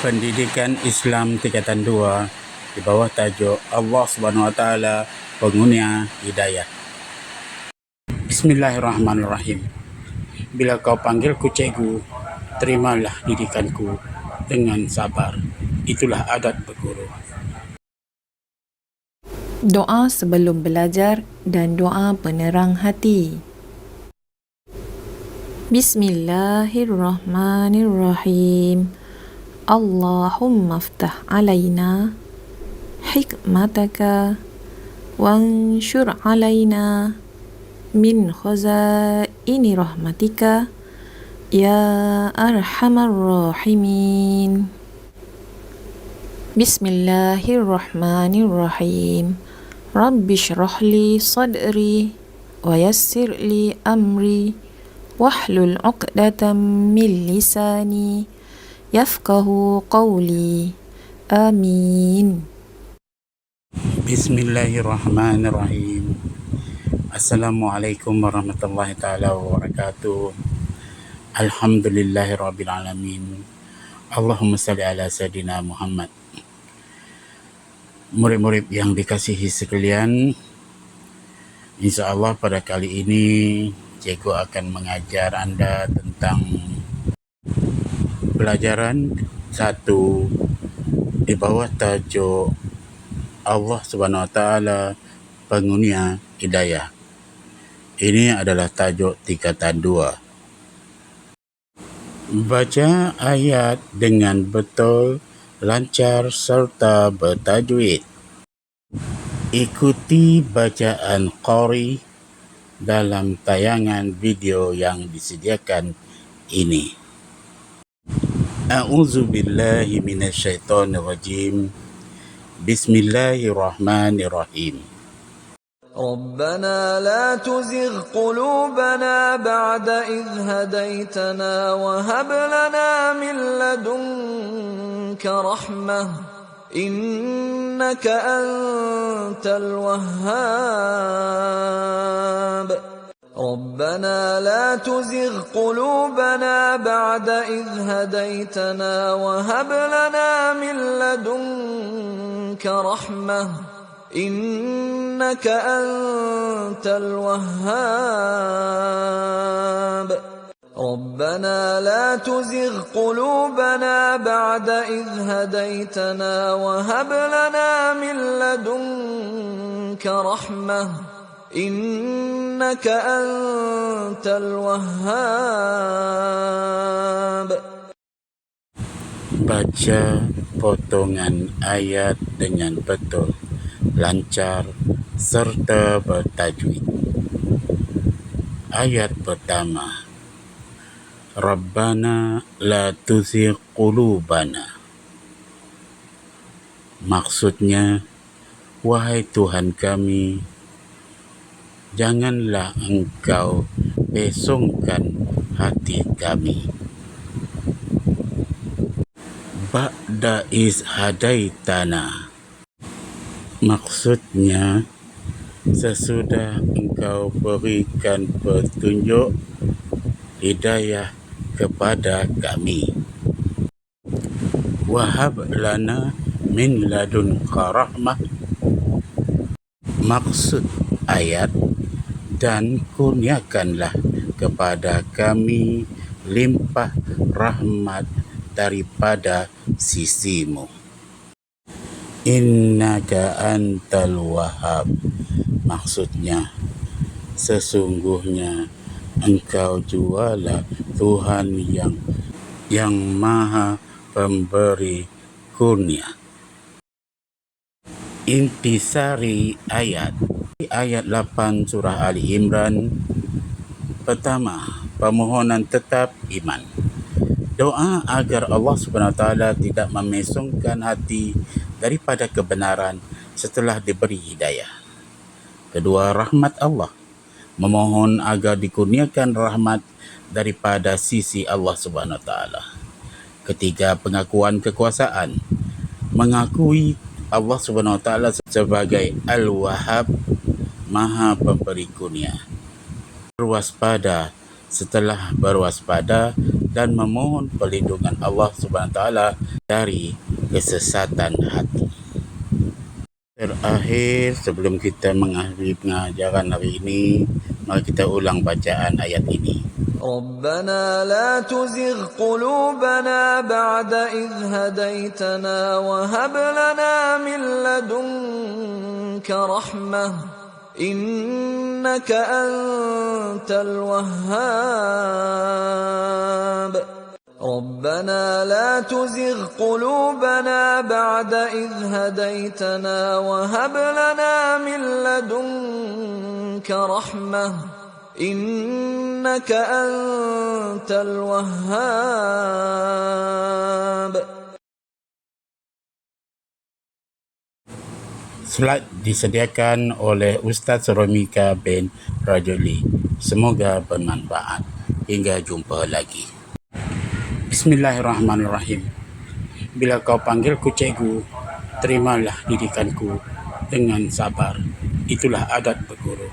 Pendidikan Islam tingkatan 2 di bawah tajuk Allah Subhanahu Wa Taala Pengunia Hidayah. Bismillahirrahmanirrahim. Bila kau panggilku cikgu, terimalah didikanku dengan sabar. Itulah adat berguru. Doa sebelum belajar dan doa penerang hati. Bismillahirrahmanirrahim. Allahumma aftah alaina hikmataka wanshur alaina min khazaini rahmatika ya arhamar rahimin. Bismillahirrahmanirrahim. Rabbi shrah li sadri wa yassir li amri wahlul 'uqdatam min lisani yafqahu qawli. Amin. Bismillahirrahmanirrahim. Assalamualaikum warahmatullahi taala wabarakatuh. Alhamdulillahirrabbilalamin. Allahumma salli ala Sayyidina Muhammad. Murid-murid yang dikasihi sekalian, insya-Allah pada kali ini cikgu akan mengajar anda tentang pelajaran 1 di bawah tajuk Allah Subhanahu Wa Taala Pengunia Hidayah. Ini adalah tajuk tingkatan 2. Baca ayat dengan betul, lancar serta bertajwid. Ikuti bacaan qari dalam tayangan video yang disediakan ini. A'udzu billahi minasyaitonir rajim. Bismillahirrahmanirrahim. ربنا لا تزغ قلوبنا بعد إذ هديتنا وهب لنا من لدنك رحمة إنك أنت الوهاب ربنا لا تزغ قلوبنا بعد إذ هديتنا وهب لنا من لدنك رحمة إنك أنت الوهاب ربنا لا تزغ قلوبنا بعد إذ هديتنا وهب لنا من لدنك رحمة إنك أنت الوهاب. Baca potongan ayat dengan betul, lancar serta bertajwid. Ayat pertama, Rabbana la tuzigh qulubana. Maksudnya, wahai Tuhan kami, janganlah Engkau pesongkan hati kami. Ba'da iz hadaitana. Maksudnya, sesudah Engkau berikan petunjuk hidayah kepada kami. Wahab lana min ladunka rahmah. Maksud ayat, dan kurniakanlah kepada kami limpah rahmat daripada sisimu. Innaka antal wahhab. Maksudnya, sesungguhnya Engkau jualah Tuhan yang maha pemberi kurnia. Intisari ayat 8 surah Ali Imran. Pertama, permohonan tetap iman. Doa agar Allah Subhanahu Wa Taala tidak memesongkan hati daripada kebenaran setelah diberi hidayah. Kedua, rahmat Allah. Memohon agar dikurniakan rahmat daripada sisi Allah Subhanahu Wa Taala. Ketiga, pengakuan kekuasaan. Mengakui Allah Subhanahu Wa Taala sebagai Al-Wahhab, Maha Pemberi Kurnia. Berwaspada setelah berwaspada dan memohon perlindungan Allah Subhanahu Wa Taala dari kesesatan hati. Terakhir, sebelum kita mengakhiri pengajaran hari ini, mari kita ulang bacaan ayat ini. ربنا لا تزغ قلوبنا بعد إذ هديتنا وهب لنا من لدنك رحمة إنك أنت الوهاب ربنا لا تزغ قلوبنا بعد إذ هديتنا وهب لنا من لدنك رحمة إنك أنت الوهاب. Slide disediakan oleh Ustaz Romika bin Rajuli. Semoga bermanfaat. Hingga jumpa lagi. Bismillahirrahmanirrahim. Bila kau panggilku cikgu, terimalah didikanku dengan sabar. Itulah adat berguru.